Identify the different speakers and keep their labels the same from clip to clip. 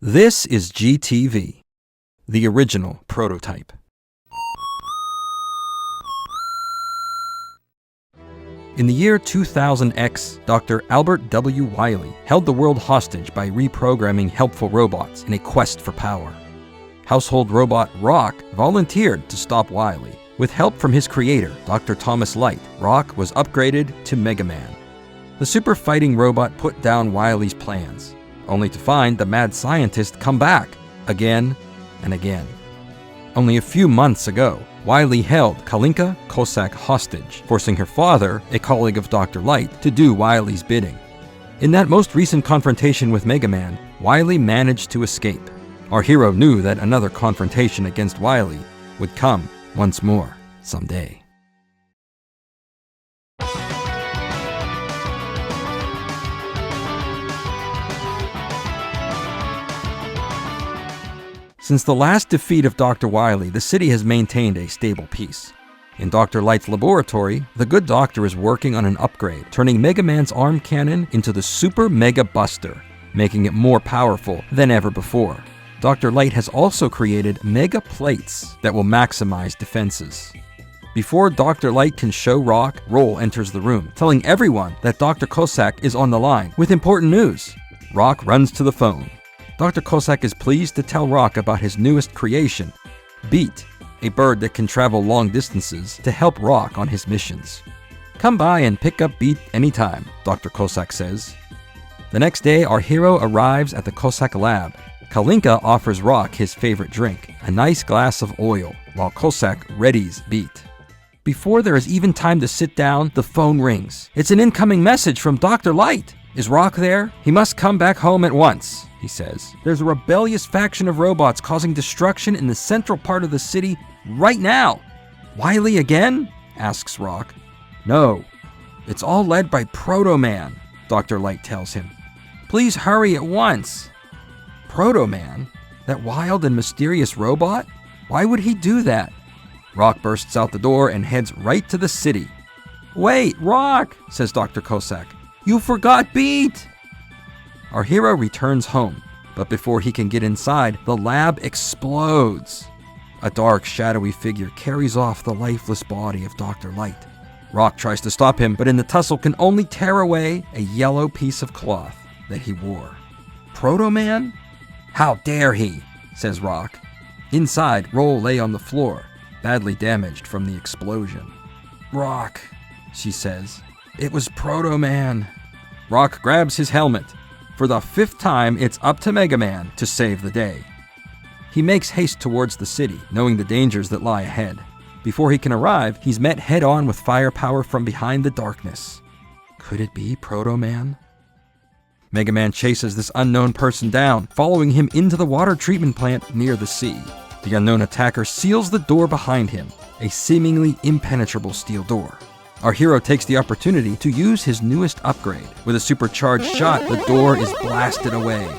Speaker 1: This is GTV, the original prototype. In the year 2000X, Dr. Albert W. Wiley held the world hostage by reprogramming helpful robots in a quest for power. Household robot Rock volunteered to stop Wiley. With help from his creator, Dr. Thomas Light, Rock was upgraded to Mega Man. The super fighting robot put down Wiley's plans, only to find the mad scientist come back again and again. Only a few months ago, Wiley held Kalinka Kosak hostage, forcing her father, a colleague of Dr. Light, to do Wiley's bidding. In that most recent confrontation with Mega Man, Wiley managed to escape. Our hero knew that another confrontation against Wiley would come once more someday. Since the last defeat of Dr. Wiley, the city has maintained a stable peace. In Dr. Light's laboratory, the good doctor is working on an upgrade, turning Mega Man's arm cannon into the Super Mega Buster, making it more powerful than ever before. Dr. Light has also created Mega Plates that will maximize defenses. Before Dr. Light can show Rock, Roll enters the room, telling everyone that Dr. Kosak is on the line with important news. Rock runs to the phone. Dr. Kosak is pleased to tell Rock about his newest creation, Beat, a bird that can travel long distances to help Rock on his missions. Come by and pick up Beat anytime, Dr. Kosak says. The next day, our hero arrives at the Kosak lab. Kalinka offers Rock his favorite drink, a nice glass of oil, while Kosak readies Beat. Before there is even time to sit down, the phone rings. It's an incoming message from Dr. Light. Is Rock there? He must come back home at once, he says. There's a rebellious faction of robots causing destruction in the central part of the city right now. Wiley again? Asks Rock. No, it's all led by Proto Man, Dr. Light tells him. Please hurry at once. Proto Man? That wild and mysterious robot? Why would he do that? Rock bursts out the door and heads right to the city. Wait, Rock, says Dr. Kosak. You forgot Beat! Our hero returns home, but before he can get inside, the lab explodes. A dark, shadowy figure carries off the lifeless body of Dr. Light. Rock tries to stop him, but in the tussle can only tear away a yellow piece of cloth that he wore. Proto Man? How dare he, says Rock. Inside, Roll lay on the floor, badly damaged from the explosion. Rock, she says. It was Proto Man. Rock grabs his helmet. For the 5th time, it's up to Mega Man to save the day. He makes haste towards the city, knowing the dangers that lie ahead. Before he can arrive, he's met head-on with firepower from behind the darkness. Could it be Proto Man? Mega Man chases this unknown person down, following him into the water treatment plant near the sea. The unknown attacker seals the door behind him, a seemingly impenetrable steel door. Our hero takes the opportunity to use his newest upgrade. With a supercharged shot, the door is blasted away.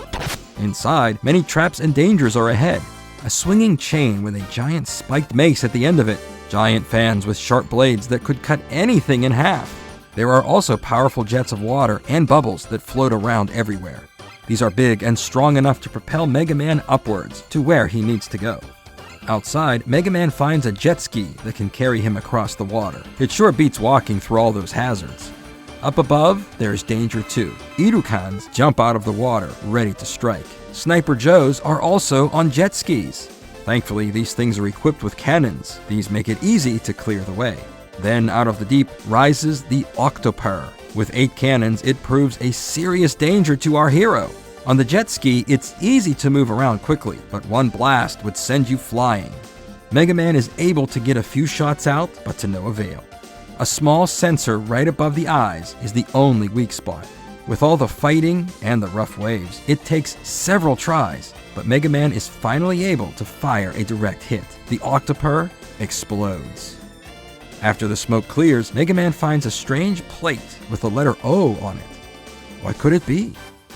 Speaker 1: Inside, many traps and dangers are ahead. A swinging chain with a giant spiked mace at the end of it. Giant fans with sharp blades that could cut anything in half. There are also powerful jets of water and bubbles that float around everywhere. These are big and strong enough to propel Mega Man upwards to where he needs to go. Outside, Mega Man finds a jet ski that can carry him across the water. It sure beats walking through all those hazards. Up above, there's danger too. Irukans jump out of the water, ready to strike. Sniper Joes are also on jet skis. Thankfully, these things are equipped with cannons. These make it easy to clear the way. Then, out of the deep, rises the Octoper. With 8 cannons, it proves a serious danger to our hero. On the jet ski, it's easy to move around quickly, but one blast would send you flying. Mega Man is able to get a few shots out, but to no avail. A small sensor right above the eyes is the only weak spot. With all the fighting and the rough waves, it takes several tries, but Mega Man is finally able to fire a direct hit. The Octoper explodes. After the smoke clears, Mega Man finds a strange plate with the letter O on it. What could it be?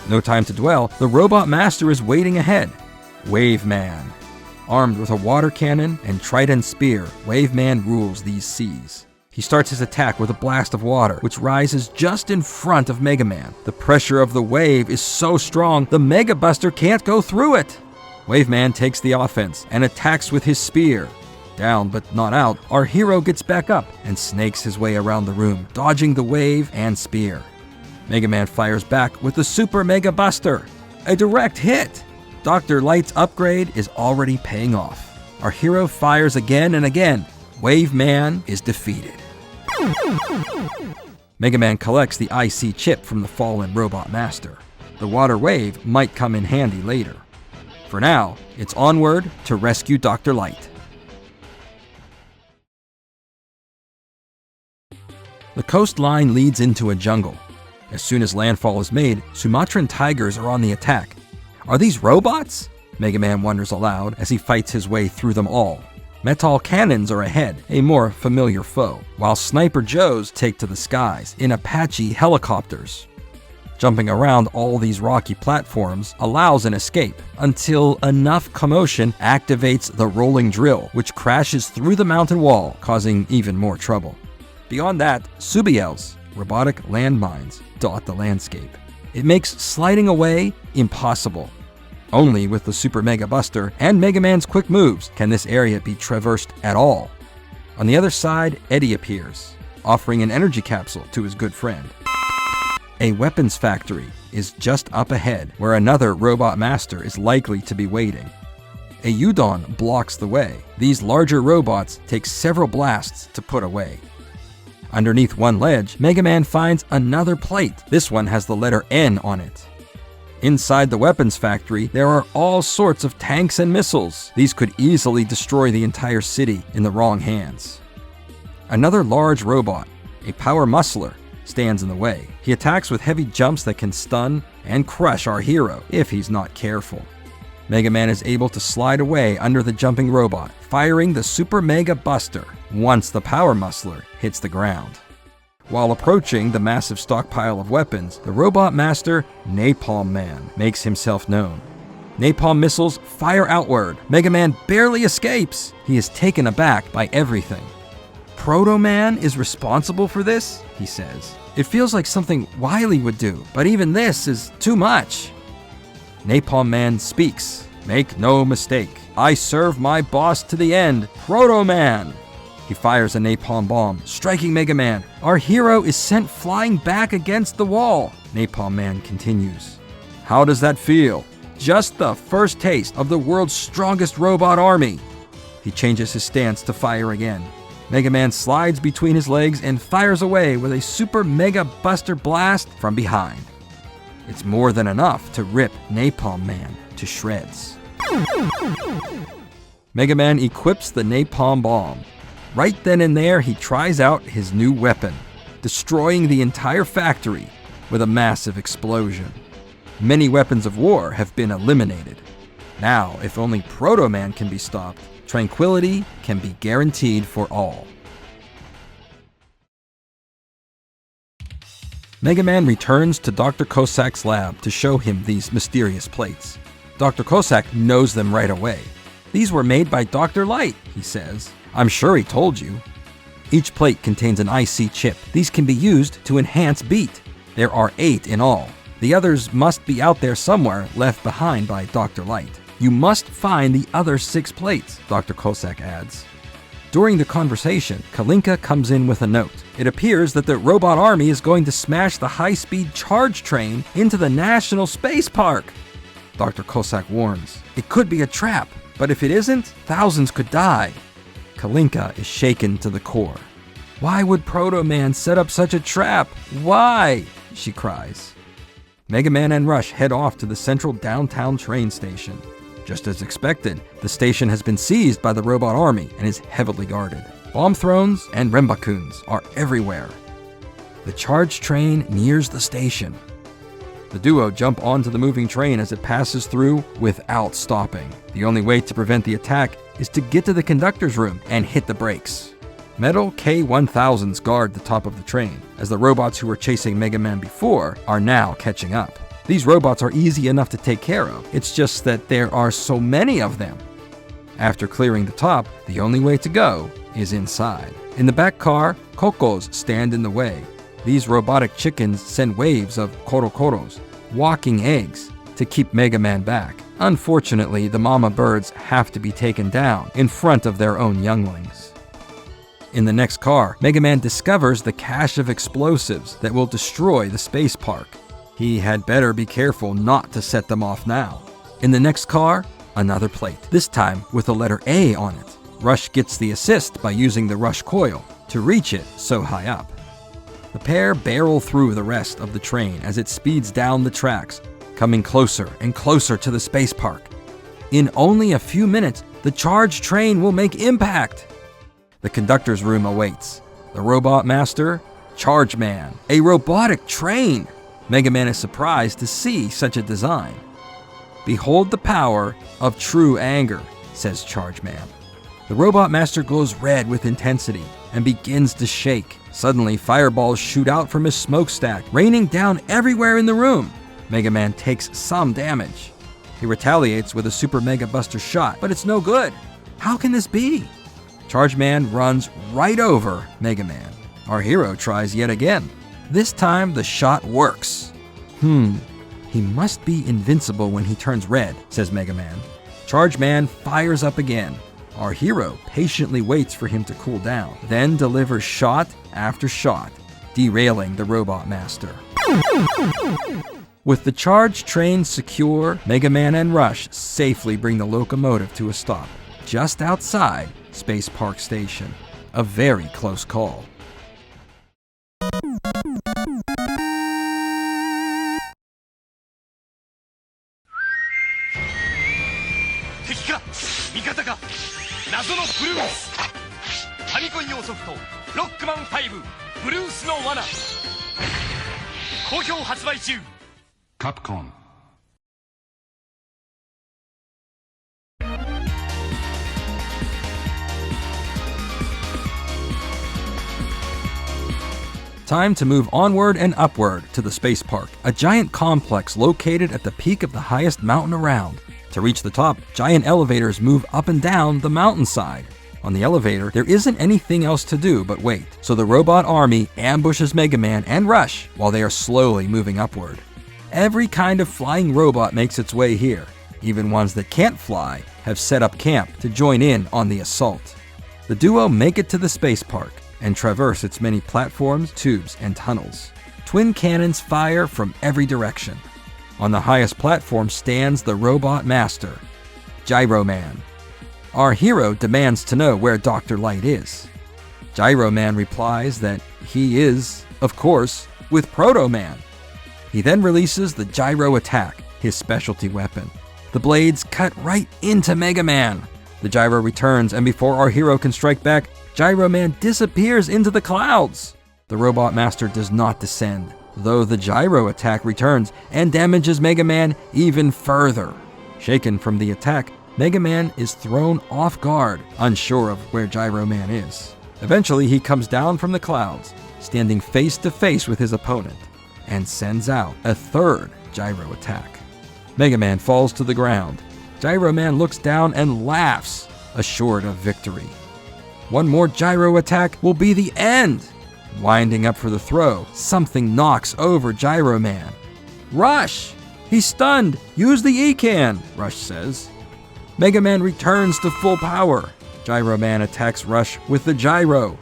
Speaker 1: No time to dwell, the robot master is waiting ahead. Wave Man. Armed with a water cannon and trident spear, Wave Man rules these seas. He starts his attack with a blast of water, which rises just in front of Mega Man. The pressure of the wave is so strong, the Mega Buster can't go through it. Wave Man takes the offense and attacks with his spear. Down but not out, our hero gets back up and snakes his way around the room, dodging the wave and spear. Mega Man fires back with the Super Mega Buster. A direct hit! Dr. Light's upgrade is already paying off. Our hero fires again and again. Wave Man is defeated. Mega Man collects the IC chip from the fallen Robot Master. The water wave might come in handy later. For now, it's onward to rescue Dr. Light. The coastline leads into a jungle. As soon as landfall is made, Sumatran tigers are on the attack. Are these robots? Mega Man wonders aloud as he fights his way through them all. Metal cannons are ahead, a more familiar foe, while Sniper Joes take to the skies in Apache helicopters. Jumping around all these rocky platforms allows an escape, until enough commotion activates the rolling drill, which crashes through the mountain wall, causing even more trouble. Beyond that, Subiels, robotic landmines, dot the landscape. It makes sliding away impossible. Only with the Super Mega Buster and Mega Man's quick moves can this area be traversed at all. On the other side, Eddie appears, offering an energy capsule to his good friend. A weapons factory is just up ahead, where another Robot Master is likely to be waiting. A Udon blocks the way. These larger robots take several blasts to put away. Underneath one ledge, Mega Man finds another plate. This one has the letter N on it. Inside the weapons factory, there are all sorts of tanks and missiles. These could easily destroy the entire city in the wrong hands. Another large robot, a power muscler, stands in the way. He attacks with heavy jumps that can stun and crush our hero if he's not careful. Mega Man is able to slide away under the jumping robot, firing the Super Mega Buster once the power muscler hits the ground. While approaching the massive stockpile of weapons, the Robot Master, Napalm Man, makes himself known. Napalm missiles fire outward. Mega Man barely escapes. He is taken aback by everything. Proto Man is responsible for this, he says. It feels like something Wily would do, but even this is too much. Napalm Man speaks. Make no mistake. I serve my boss to the end, Proto Man. He fires a napalm bomb, striking Mega Man. Our hero is sent flying back against the wall. Napalm Man continues. How does that feel? Just the first taste of the world's strongest robot army. He changes his stance to fire again. Mega Man slides between his legs and fires away with a Super Mega Buster blast from behind. It's more than enough to rip Napalm Man to shreds. Mega Man equips the napalm bomb. Right then and there, he tries out his new weapon, destroying the entire factory with a massive explosion. Many weapons of war have been eliminated. Now, if only Proto Man can be stopped, tranquility can be guaranteed for all. Mega Man returns to Dr. Cossack's lab to show him these mysterious plates. Dr. Cossack knows them right away. These were made by Dr. Light, he says. I'm sure he told you. Each plate contains an IC chip. These can be used to enhance beat. There are 8 in all. The others must be out there somewhere, left behind by Dr. Light. You must find the other 6 plates, Dr. Cossack adds. During the conversation, Kalinka comes in with a note. It appears that the robot army is going to smash the high-speed charge train into the National Space Park. Dr. Cossack warns. It could be a trap, but if it isn't, thousands could die. Kalinka is shaken to the core. Why would Proto Man set up such a trap? Why? She cries. Mega Man and Rush head off to the central downtown train station. Just as expected, the station has been seized by the robot army and is heavily guarded. Bomb thrones and Rembakuns are everywhere. The charge train nears the station. The duo jump onto the moving train as it passes through without stopping. The only way to prevent the attack is to get to the conductor's room and hit the brakes. Metal K-1000s guard the top of the train, as the robots who were chasing Mega Man before are now catching up. These robots are easy enough to take care of, it's just that there are so many of them. After clearing the top, the only way to go is inside. In the back car, Kokos stand in the way. These robotic chickens send waves of korokoros, walking eggs, to keep Mega Man back. Unfortunately, the mama birds have to be taken down in front of their own younglings. In the next car, Mega Man discovers the cache of explosives that will destroy the space park. He had better be careful not to set them off now. In the next car, another plate, this time with the letter A on it. Rush gets the assist by using the Rush coil to reach it so high up. The pair barrel through the rest of the train as it speeds down the tracks, coming closer and closer to the space park. In only a few minutes, the charged train will make impact. The conductor's room awaits. The Robot Master, Charge Man, a robotic train. Mega Man is surprised to see such a design. "Behold the power of true anger," says Charge Man. The Robot Master glows red with intensity and begins to shake. Suddenly, fireballs shoot out from his smokestack, raining down everywhere in the room. Mega Man takes some damage. He retaliates with a Super Mega Buster shot, but it's no good. How can this be? Charge Man runs right over Mega Man. Our hero tries yet again. This time, the shot works. He must be invincible when he turns red, says Mega Man. Charge Man fires up again. Our hero patiently waits for him to cool down, then delivers shot after shot, derailing the Robot Master. With the charged train secure, Mega Man and Rush safely bring the locomotive to a stop, just outside Space Park Station. A very close call.
Speaker 2: Rockman 5ブルースの罠好評発売中 Capcom
Speaker 1: Time to move onward and upward to the space park, a giant complex located at the peak of the highest mountain around. To reach the top, giant elevators move up and down the mountainside. On the elevator, there isn't anything else to do but wait, so the robot army ambushes Mega Man and Rush while they are slowly moving upward. Every kind of flying robot makes its way here. Even ones that can't fly have set up camp to join in on the assault. The duo make it to the space park and traverse its many platforms, tubes, and tunnels. Twin cannons fire from every direction. On the highest platform stands the Robot Master, Gyro Man. Our hero demands to know where Dr. Light is. Gyro Man replies that he is, of course, with Proto Man. He then releases the Gyro Attack, his specialty weapon. The blades cut right into Mega Man. The gyro returns, and before our hero can strike back, Gyro Man disappears into the clouds. The Robot Master does not descend, though the Gyro Attack returns and damages Mega Man even further. Shaken from the attack, Mega Man is thrown off guard, unsure of where Gyro Man is. Eventually, he comes down from the clouds, standing face to face with his opponent, and sends out a third Gyro Attack. Mega Man falls to the ground. Gyro Man looks down and laughs, assured of victory. One more Gyro Attack will be the end. Winding up for the throw, something knocks over Gyro Man. Rush! He's stunned! Use the E-Can, Rush says. Mega Man returns to full power. Gyro Man attacks Rush with the gyro.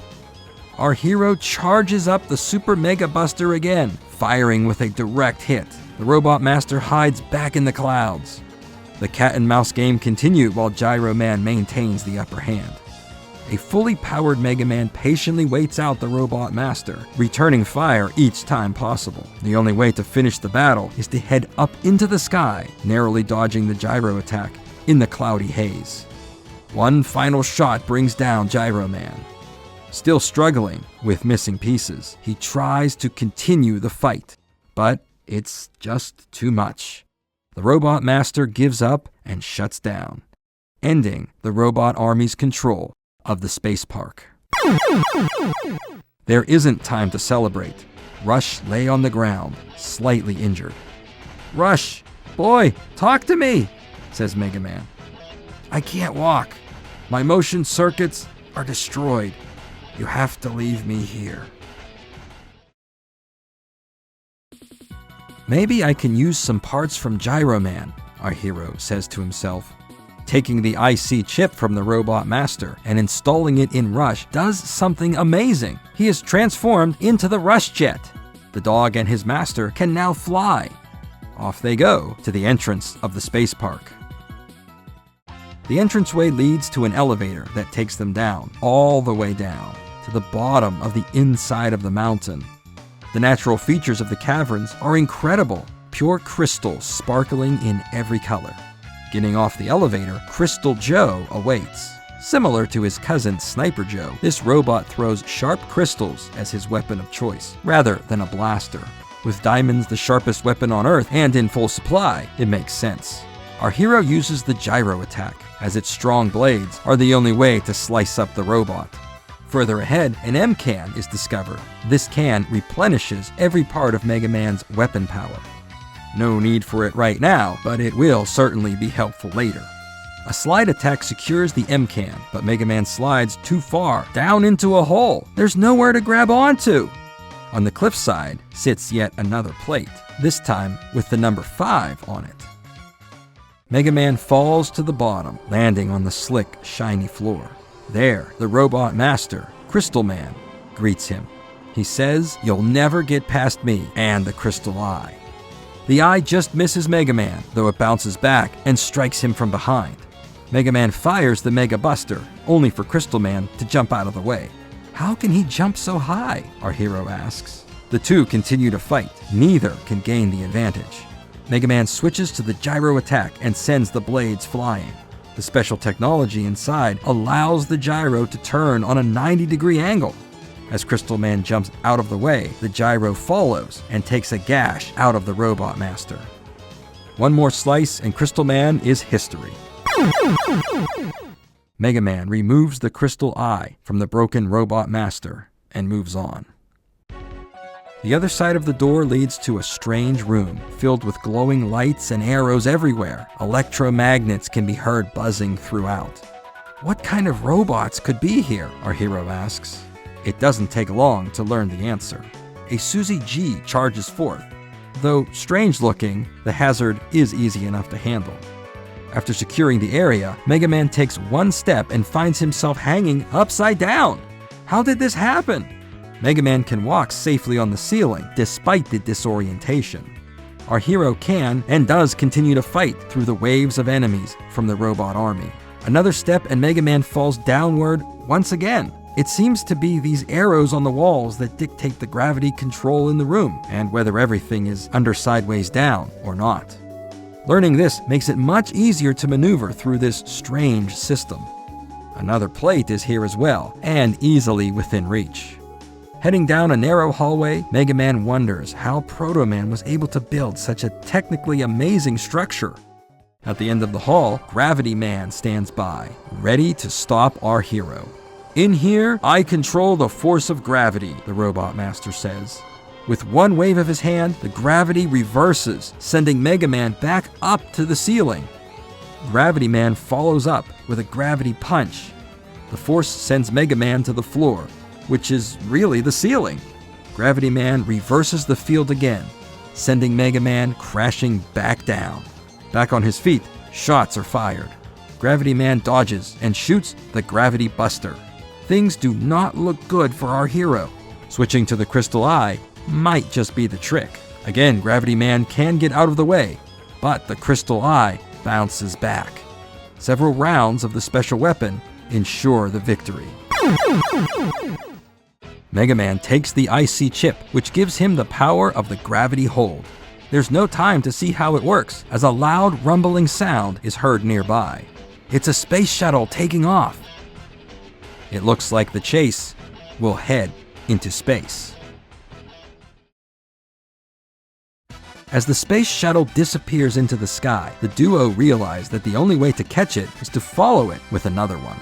Speaker 1: Our hero charges up the Super Mega Buster again, firing with a direct hit. The Robot Master hides back in the clouds. The cat and mouse game continues while Gyro Man maintains the upper hand. A fully powered Mega Man patiently waits out the Robot Master, returning fire each time possible. The only way to finish the battle is to head up into the sky, narrowly dodging the Gyro Attack in the cloudy haze. One final shot brings down Gyro Man. Still struggling with missing pieces, he tries to continue the fight, but it's just too much. The Robot Master gives up and shuts down, ending the robot army's control of the space park. There isn't time to celebrate. Rush lay on the ground, slightly injured. Rush, boy, talk to me, says Mega Man. I can't walk. My motion circuits are destroyed. You have to leave me here. Maybe I can use some parts from Gyro Man, our hero says to himself. Taking the IC chip from the Robot Master and installing it in Rush does something amazing. He is transformed into the Rush Jet. The dog and his master can now fly. Off they go to the entrance of the space park. The entranceway leads to an elevator that takes them down, all the way down, to the bottom of the inside of the mountain. The natural features of the caverns are incredible, pure crystal sparkling in every color. Getting off the elevator, Crystal Joe awaits. Similar to his cousin Sniper Joe, this robot throws sharp crystals as his weapon of choice, rather than a blaster. With diamonds the sharpest weapon on Earth and in full supply, it makes sense. Our hero uses the gyro attack, as its strong blades are the only way to slice up the robot. Further ahead, an M-can is discovered. This can replenishes every part of Mega Man's weapon power. No need for it right now, but it will certainly be helpful later. A slide attack secures the M-can, but Mega Man slides too far, down into a hole. There's nowhere to grab onto. On the cliffside sits yet another plate, this time with the number 5 on it. Mega Man falls to the bottom, landing on the slick, shiny floor. There, the Robot Master, Crystal Man, greets him. He says, "You'll never get past me and the Crystal Eye." The eye just misses Mega Man, though it bounces back and strikes him from behind. Mega Man fires the Mega Buster, only for Crystal Man to jump out of the way. How can he jump so high? Our hero asks. The two continue to fight. Neither can gain the advantage. Mega Man switches to the gyro attack and sends the blades flying. The special technology inside allows the gyro to turn on a 90-degree angle. As Crystal Man jumps out of the way, the gyro follows and takes a gash out of the Robot Master. One more slice and Crystal Man is history. Mega Man removes the Crystal Eye from the broken Robot Master and moves on. The other side of the door leads to a strange room filled with glowing lights and arrows everywhere. Electromagnets can be heard buzzing throughout. What kind of robots could be here? Our hero asks. It doesn't take long to learn the answer. A Suzy G charges forth. Though strange looking, the hazard is easy enough to handle. After securing the area, Mega Man takes one step and finds himself hanging upside down. How did this happen? Mega Man can walk safely on the ceiling, despite the disorientation. Our hero can and does continue to fight through the waves of enemies from the robot army. Another step and Mega Man falls downward once again. It seems to be these arrows on the walls that dictate the gravity control in the room, and whether everything is under sideways down or not. Learning this makes it much easier to maneuver through this strange system. Another plate is here as well, and easily within reach. Heading down a narrow hallway, Mega Man wonders how Proto Man was able to build such a technically amazing structure. At the end of the hall, Gravity Man stands by, ready to stop our hero. "In here, I control the force of gravity," the Robot Master says. With one wave of his hand, the gravity reverses, sending Mega Man back up to the ceiling. Gravity Man follows up with a gravity punch. The force sends Mega Man to the floor, which is really the ceiling. Gravity Man reverses the field again, sending Mega Man crashing back down. Back on his feet, shots are fired. Gravity Man dodges and shoots the Gravity Buster. Things do not look good for our hero. Switching to the Crystal Eye might just be the trick. Again, Gravity Man can get out of the way, but the Crystal Eye bounces back. Several rounds of the special weapon ensure the victory. Mega Man takes the IC chip, which gives him the power of the gravity hold. There's no time to see how it works, as a loud rumbling sound is heard nearby. It's a space shuttle taking off. It looks like the chase will head into space. As the space shuttle disappears into the sky, the duo realize that the only way to catch it is to follow it with another one.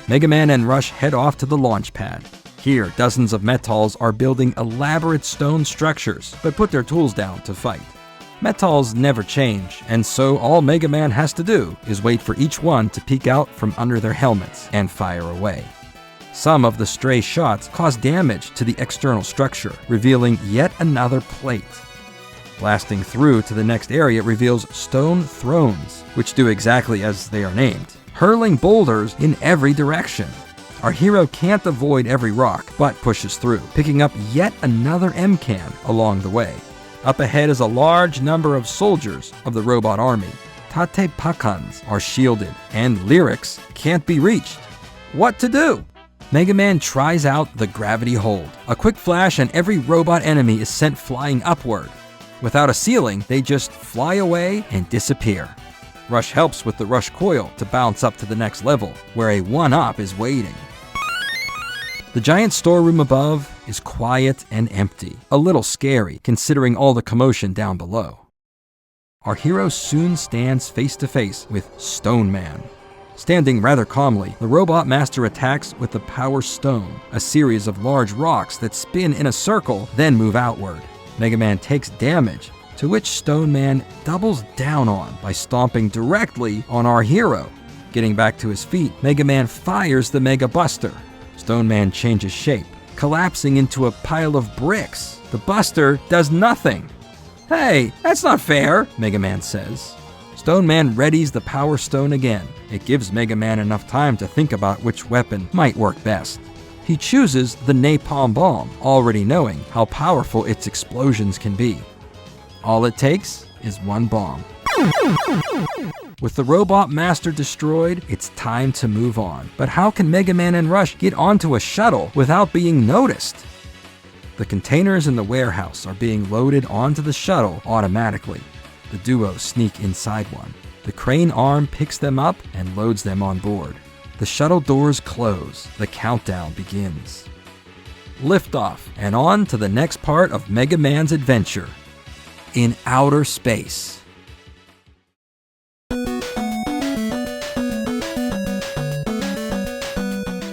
Speaker 1: Mega Man and Rush head off to the launch pad. Here, dozens of Metals are building elaborate stone structures, but put their tools down to fight. Metals never change, and so all Mega Man has to do is wait for each one to peek out from under their helmets and fire away. Some of the stray shots cause damage to the external structure, revealing yet another plate. Blasting through to the next area reveals stone thrones, which do exactly as they are named, hurling boulders in every direction. Our hero can't avoid every rock, but pushes through, picking up yet another M-can along the way. Up ahead is a large number of soldiers of the robot army. Tate Pakans are shielded, and Lyrics can't be reached. What to do? Mega Man tries out the gravity hold. A quick flash and every robot enemy is sent flying upward. Without a ceiling, they just fly away and disappear. Rush helps with the Rush Coil to bounce up to the next level, where a 1-up is waiting. The giant storeroom above is quiet and empty, a little scary considering all the commotion down below. Our hero soon stands face to face with Stone Man. Standing rather calmly, the robot master attacks with the Power Stone, a series of large rocks that spin in a circle, then move outward. Mega Man takes damage, to which Stone Man doubles down on by stomping directly on our hero. Getting back to his feet, Mega Man fires the Mega Buster. Stone Man changes shape, collapsing into a pile of bricks. The Buster does nothing. "Hey, that's not fair," Mega Man says. Stone Man readies the Power Stone again. It gives Mega Man enough time to think about which weapon might work best. He chooses the Napalm Bomb, already knowing how powerful its explosions can be. All it takes is one bomb. With the Robot Master destroyed, it's time to move on. But how can Mega Man and Rush get onto a shuttle without being noticed? The containers in the warehouse are being loaded onto the shuttle automatically. The duo sneak inside one. The crane arm picks them up and loads them on board. The shuttle doors close. The countdown begins. Liftoff, and on to the next part of Mega Man's adventure. In outer space.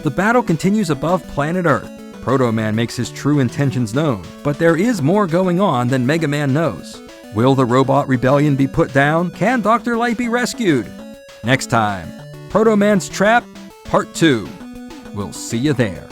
Speaker 1: The battle continues above planet Earth. Proto Man makes his true intentions known, but there is more going on than Mega Man knows. Will the robot rebellion be put down? Can Dr. Light be rescued? Next time, Proto Man's Trap, Part 2. We'll see you there.